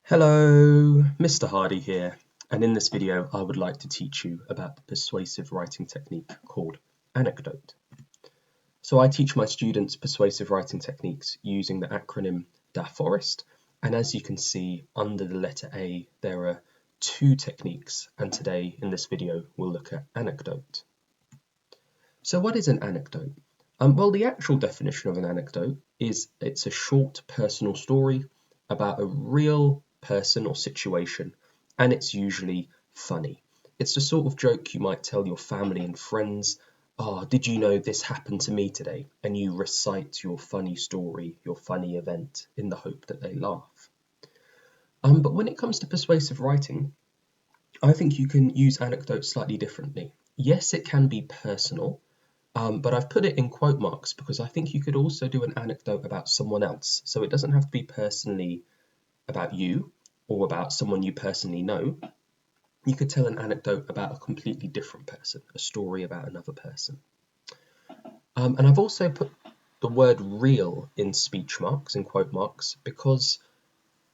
Hello, Mr. Hardy here, and in this video I would like to teach you about the persuasive writing technique called Anecdote. So I teach my students persuasive writing techniques using the acronym DAFOREST, and as you can see under the letter A there are two techniques, and today in this video we'll look at Anecdote. So what is an anecdote? Well, the actual definition of an anecdote is it's a short personal story about a real person or situation, and it's usually funny. It's the sort of joke you might tell your family and friends. Oh, did you know this happened to me today? And you recite your funny story, your funny event, in the hope that they laugh. But when it comes to persuasive writing, I think you can use anecdotes slightly differently. Yes, it can be personal, but I've put it in quote marks because I think you could also do an anecdote about someone else. So it doesn't have to be personally about you or about someone you personally know. You could tell an anecdote about a completely different person, a story about another person. And I've also put the word real in speech marks, in quote marks, because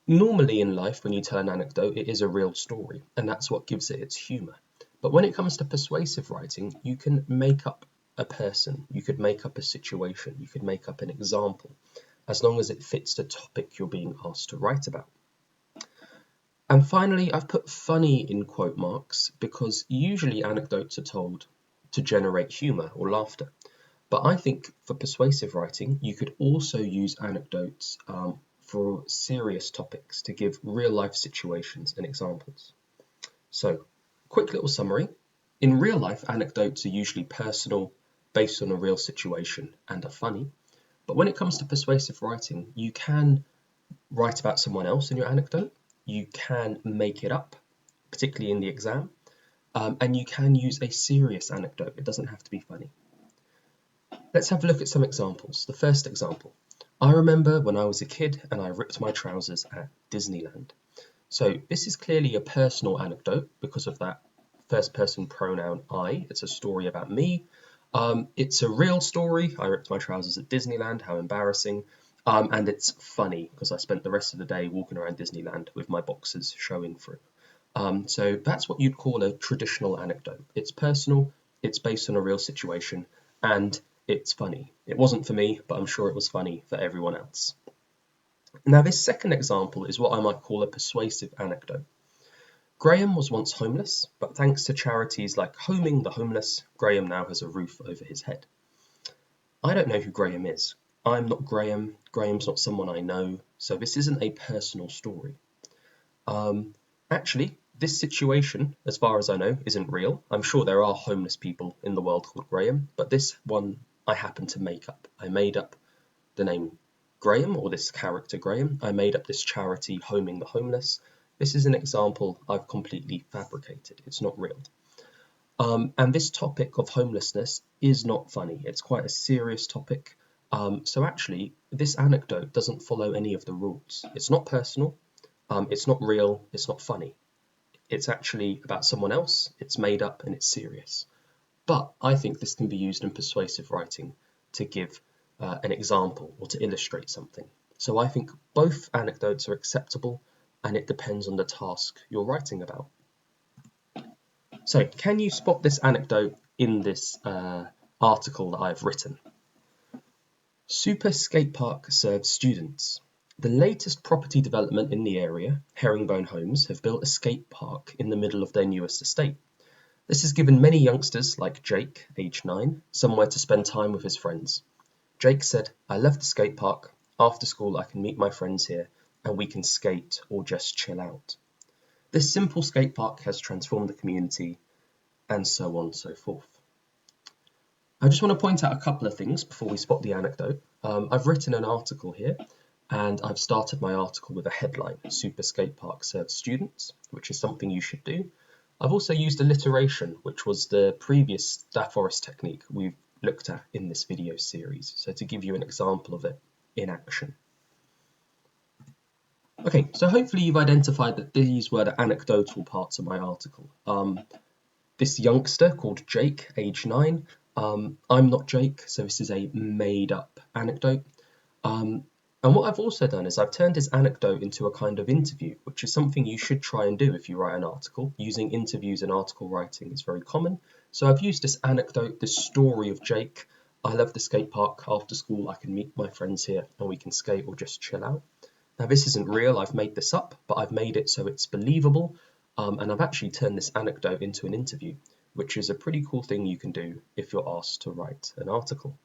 normally in life when you tell an anecdote, it is a real story, and that's what gives it its humour. But when it comes to persuasive writing, you can make up a person, you could make up a situation, you could make up an example, as long as it fits the topic you're being asked to write about. And finally, I've put funny in quote marks because usually anecdotes are told to generate humour or laughter. But I think for persuasive writing, you could also use anecdotes for serious topics to give real life situations and examples. So, quick little summary. In real life, anecdotes are usually personal, based on a real situation, and are funny. But when it comes to persuasive writing, you can write about someone else in your anecdote. You can make it up, particularly in the exam, and you can use a serious anecdote. It doesn't have to be funny. Let's have a look at some examples. The first example. I remember when I was a kid and I ripped my trousers at Disneyland. So this is clearly a personal anecdote because of that first person pronoun I. It's a story about me. It's a real story. I ripped my trousers at Disneyland. How embarrassing. And it's funny because I spent the rest of the day walking around Disneyland with my boxers showing through. So that's what you'd call a traditional anecdote. It's personal, it's based on a real situation, and it's funny. It wasn't for me, but I'm sure it was funny for everyone else. Now, this second example is what I might call a persuasive anecdote. Graham was once homeless, but thanks to charities like Homing the Homeless, Graham now has a roof over his head. I don't know who Graham is. I'm not Graham. Graham's not someone I know. So this isn't a personal story. Actually, this situation, as far as I know, isn't real. I'm sure there are homeless people in the world called Graham, but this one I happen to make up. I made up the name Graham, or this character Graham. I made up this charity Homing the Homeless. This is an example I've completely fabricated. It's not real. And this topic of homelessness is not funny. It's quite a serious topic. So actually, this anecdote doesn't follow any of the rules. It's not personal, it's not real, it's not funny. It's actually about someone else, it's made up, and it's serious. But I think this can be used in persuasive writing to give an example or to illustrate something. So I think both anecdotes are acceptable, and it depends on the task you're writing about. So can you spot this anecdote in this article that I've written? Super Skate Park serves students. The latest property development in the area, Herringbone Homes, have built a skate park in the middle of their newest estate. This has given many youngsters, like Jake, age 9, somewhere to spend time with his friends. Jake said, "I love the skate park. After school I can meet my friends here and we can skate or just chill out." This simple skate park has transformed the community, and so on and so forth. I just want to point out a couple of things before we spot the anecdote. I've written an article here, and I've started my article with a headline, Super Skate Park Serves Students, which is something you should do. I've also used alliteration, which was the previous DAFOREST technique we've looked at in this video series, so to give you an example of it in action. Okay, so hopefully you've identified that these were the anecdotal parts of my article. This youngster called Jake, age 9, I'm not Jake, so this is a made-up anecdote. And what I've also done is I've turned this anecdote into a kind of interview, which is something you should try and do if you write an article. Using interviews in article writing is very common. So I've used this anecdote, this story of Jake. I love the skate park. After school, I can meet my friends here and we can skate or just chill out. Now, this isn't real. I've made this up, but I've made it so it's believable. And I've actually turned this anecdote into an interview, which is a pretty cool thing you can do if you're asked to write an article.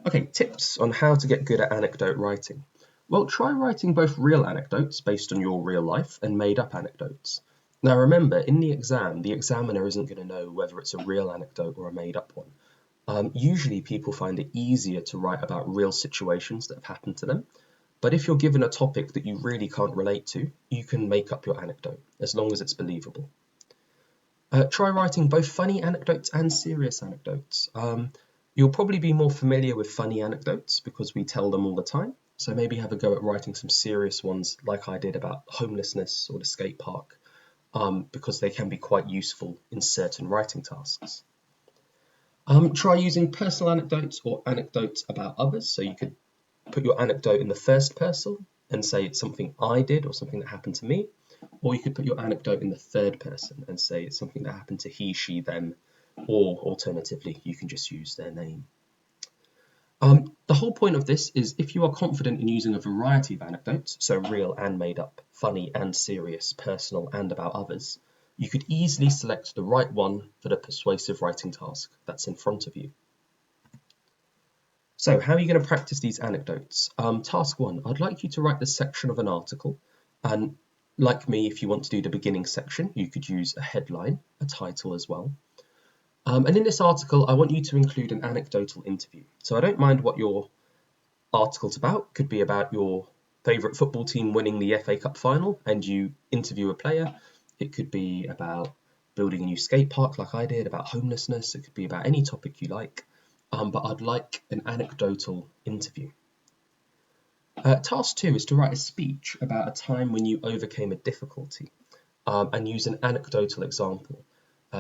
Okay, tips on how to get good at anecdote writing. Well, try writing both real anecdotes based on your real life and made up anecdotes. Now remember, in the exam, the examiner isn't going to know whether it's a real anecdote or a made up one. Usually people find it easier to write about real situations that have happened to them. But if you're given a topic that you really can't relate to, you can make up your anecdote, as long as it's believable. Try writing both funny anecdotes and serious anecdotes. You'll probably be more familiar with funny anecdotes because we tell them all the time. So maybe have a go at writing some serious ones like I did about homelessness or the skate park, because they can be quite useful in certain writing tasks. Try using personal anecdotes or anecdotes about others. So you could put your anecdote in the first person and say it's something I did or something that happened to me. Or you could put your anecdote in the third person and say it's something that happened to he, she, them, or alternatively, you can just use their name. The whole point of this is if you are confident in using a variety of anecdotes, so real and made up, funny and serious, personal and about others, you could easily select the right one for the persuasive writing task that's in front of you. So how are you going to practice these anecdotes? Task 1, I'd like you to write the section of an article, and like me, if you want to do the beginning section, you could use a headline, a title as well. And in this article, I want you to include an anecdotal interview. So I don't mind what your article's about. It could be about your favourite football team winning the FA Cup final and you interview a player. It could be about building a new skate park like I did, about homelessness. It could be about any topic you like. But I'd like an anecdotal interview. Task 2 is to write a speech about a time when you overcame a difficulty and use an anecdotal example.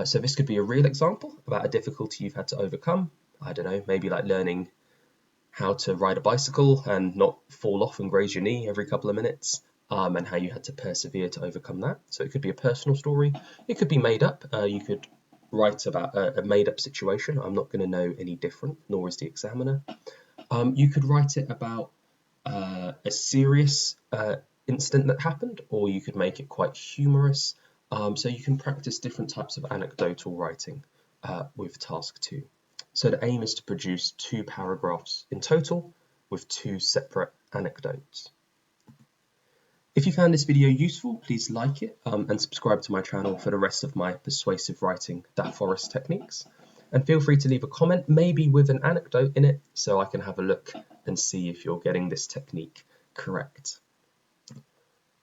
So this could be a real example about a difficulty you've had to overcome. I don't know, maybe like learning how to ride a bicycle and not fall off and graze your knee every couple of minutes, and how you had to persevere to overcome that. So it could be a personal story. It could be made up. You could write about a made up situation. I'm not going to know any different, nor is the examiner. You could write it about a serious incident that happened, or you could make it quite humorous. So you can practice different types of anecdotal writing with task 2. So the aim is to produce 2 paragraphs in total with 2 separate anecdotes. If you found this video useful, please like it and subscribe to my channel for the rest of my persuasive writing DAFOREST techniques. And feel free to leave a comment, maybe with an anecdote in it, so I can have a look and see if you're getting this technique correct.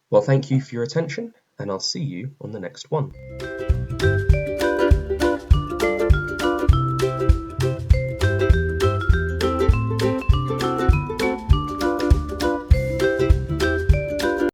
Well, thank you for your attention, and I'll see you on the next one.